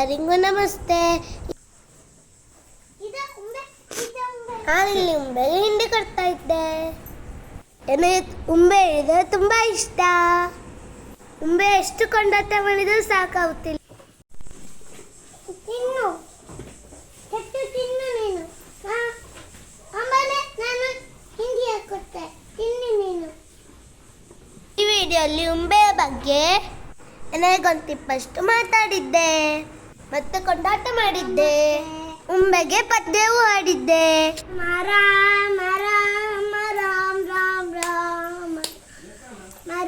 ಎಲ್ಲರಿಗೂ ನಮಸ್ತೆ. ನಾನಿಲ್ಲಿ ಉಂಬೆಗೆ ಹಿಂಡಿ ಕೊಡ್ತಾ ಇದ್ದೆ. ನನಗೆ ಉಂಬೆ ಇದೆ ತುಂಬ ಇಷ್ಟ. ಉಂಬೆ ಎಷ್ಟು ಕೊಂಡಾಟ ಮಾಡಿದರೂ ಸಾಕಾಗುತ್ತಿಲ್ಲ. ತಿನ್ನು ಹೆಚ್ಚು ತಿನ್ನು ನೀನು. ಆಮೇಲೆ ನಾನು ಹಿಂಡಿ ಹಾಕೊಟ್ಟೆ, ತಿನ್ನಿ ನೀನು. ಈ ವಿಡಿಯೋಲಿ ಉಂಬೆಯ ಬಗ್ಗೆ ನನಗೊಂತಿಪ್ಪಷ್ಟು ಮಾತಾಡಿದ್ದೆ ಮತ್ತೆ ಕೊಂಡಾಟ ಮಾಡಿದ್ದೆ. ಉಂಬೆಗೆ ಪದ್ಯವೂ ಹಾಡಿದ್ದೆ. ರಾಮ ರಾಮ ರಾಮ ರಾಮ ರಾಮ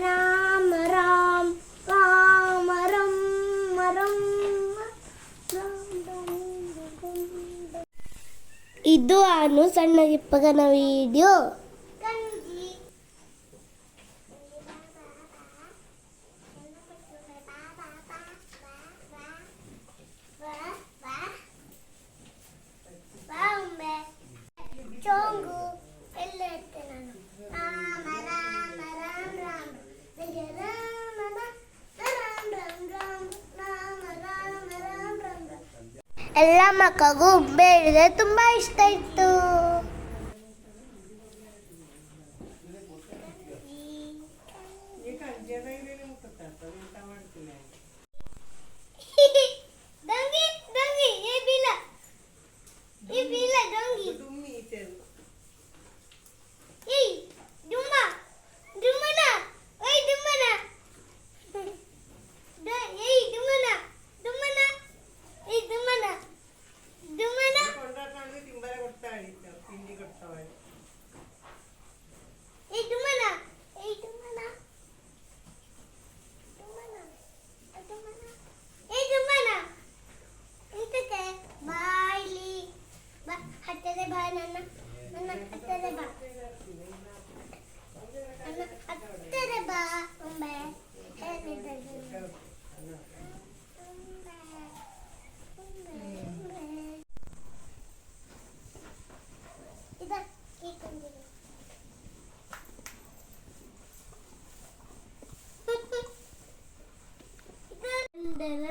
ರಾಮ ರಾಮ ರಾಮ ರಾಮ ರಾಮ. ಇದು ಆನು ಸಣ್ಣ ಗಿಪ್ಪಗನ ವಿಡಿಯೋ. ಎಲ್ಲ ಮಕ್ಕಳಿಗೂ ಉಂಬೆ ಹಿಡಿದ್ರೆ ತುಂಬ ಇಷ್ಟ ಇತ್ತು.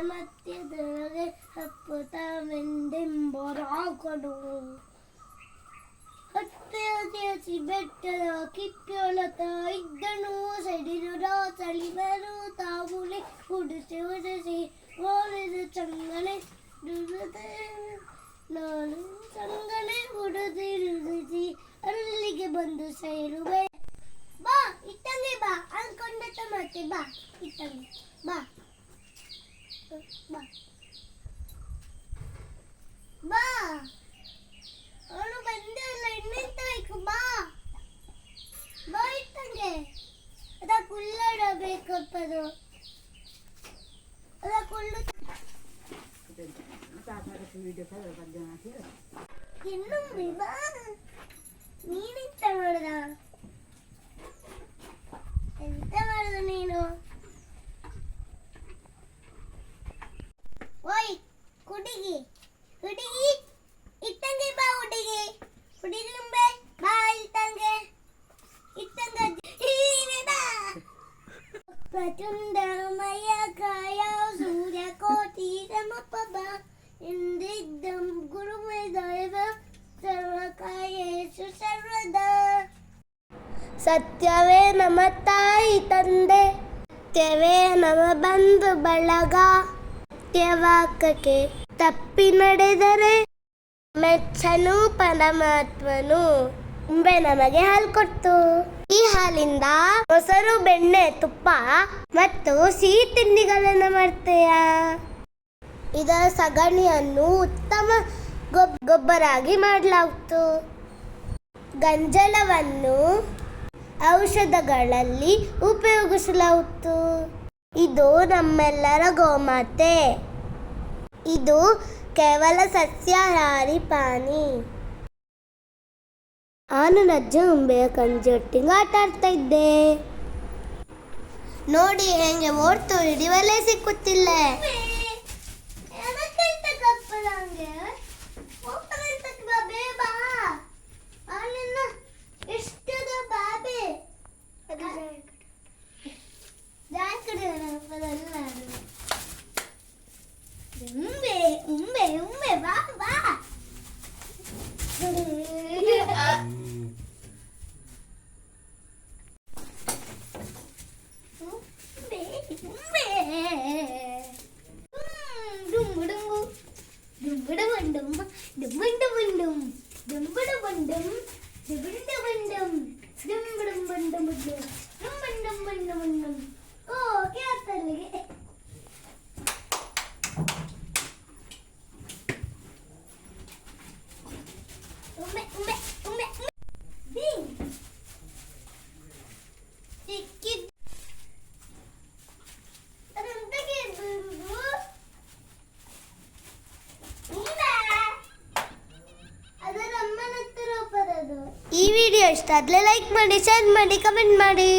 ಮಧ್ಯದೊಳಗೆ ಹಪ್ಪುತ್ತವೆಂದೆಂಬರಾಗಲು ಹತ್ತಿ ಬೆಟ್ಟದ ಕಿಪ್ಪಿಯೊಳತ ಇದ್ದನು ಸಡಿರುರ ಚಳಿವರು ತಾವುಲೆ ಉಡಿಸಿ ಉಡಿಸಿ ಓಡಿದ ಚಂಗನೆ ದುಡಿದೆ ನಾನು ಚಂಗನೆ ಉಡಿದಿರುದಿಸಿ ಅಲ್ಲಿಗೆ ಬಂದು ಸೇರುವೆ. ಬಾ ಇಟ್ಟಂಗೆ ಬಾ ಅನ್ಕೊಂಡಟ ಮತ್ತೆ ಬಾ ಇಟ್ಟಂಗೆ ಬಾ ಬಾ ಬಾ. ಅವಳು ಬಂದಲ್ಲ ಇನ್ನೆಂತಾಯ್ತು ಬಾ ಬಾ ಇಟ್ಟಂಗೆ. ಅದ ಕುಳ್ಳಾಡಬೇಕಪ್ಪದು ಅದ ಕುಳ್ಳು ಇನ್ನು ಬಾ. ನೀನೆಂತ ಮಾಡ್ದ ಎಂತ ಮಾಡ್ದ ನೀನು? ಓಯ್ ಹುಡುಗಿ ಹುಡುಗಿ ಇಟ್ಟಂಗೆ ಬಾ. ಹುಡುಗಿ ಹುಡುಗಿ ಉಂಬೆ ಬಾ ಇಟ್ಟಂಗೆ ಇಟ್ಟಂಗೆ ಪ್ರಚಂಡಮಯ ಕಾಯ ಸೂರ್ಯ ಕೋಟಿ ಸಮಪ ಬಾ ಎಂದಿದ್ದಂ ಗುರುಮೇ ದೈವ ಸರ್ವಕಾಯೇಷು ಸರ್ವದ. ಸತ್ಯವೇ ನಮ ತಾಯಿ ತಂದೆ, ಸತ್ಯವೇ ನಮ ಬಂಧು ಬಳಗ. ಸತ್ಯವಾಕ್ಯಕ್ಕೆ ತಪ್ಪಿ ನಡೆದರೆ ಮೆಚ್ಚನು ಪರಮಾತ್ಮನು. ಉಂಬೆ ನಮಗೆ ಹಾಲು ಕೊಡ್ತು. ಈ ಹಾಲಿಂದ ಮೊಸರು, ಬೆಣ್ಣೆ, ತುಪ್ಪ ಮತ್ತು ಸಿಹಿ ತಿಂಡಿಗಳನ್ನು ಮಾಡ್ತೀಯ. ಇದರ ಸಗಣಿಯನ್ನು ಉತ್ತಮ ಗೊಬ್ಬರಾಗಿ ಮಾಡಲಾಗುತ್ತು. ಗಂಜಲವನ್ನು ಔಷಧಗಳಲ್ಲಿ ಉಪಯೋಗಿಸಲಾಗುತ್ತು. ಇದು ನಮ್ಮೆಲ್ಲರ ಗೋಮಾತೆ. ಇದು ಕೇವಲ ಸಸ್ಯಾಹಾರಿ ಪ್ರಾಣಿ. ನಾನು ನಜ್ಜ ಉಂಬೆಯ ಕಂಜೊಟ್ಟಿಗೆ ಆಟ ಆಡ್ತಾ ಇದ್ದೆ. ನೋಡಿ ಹೆಂಗೆ ಓಡ್ತು, ಹಿಡಿವಲ್ಲೇ ಸಿಕ್ಕುತ್ತಿಲ್ಲ. ಉಂಬೆ ಉಂಬೆ ಡುಂಬು ಡುಂಬು ಡುಂಬುಡು ಬಂಡುಂ ಡುಂಬುಂಡು ಬಂಡುಂ ಡುಂಬುಡು ಬಂಡುಂ ಡುಂಬುಂಡು ಬಂಡುಂ ಡುಂಬುಡುಂ ಬಂಡು ಮುದ್ದು ಡುಂಬುಂಡುಂ ಬಂಡು ಬಂಡುಂ ಓ ಕೇಳ್ತಲ್ಲಿಗೆ ಉಂಬೆ ಉಂಬೆ ಉಂಬೆ ಬಿಂಗ್ ಸಿಕ್ಕಿದ್ ಅದಂತಕ್ಕೆ ದುಂಬು ಈ ವಿಡಿಯೋ ಇಷ್ಟ ಆದ್ರೆ ಲೈಕ್ ಮಾಡಿ ಶೇರ್ ಮಾಡಿ ಕಮೆಂಟ್ ಮಾಡಿ.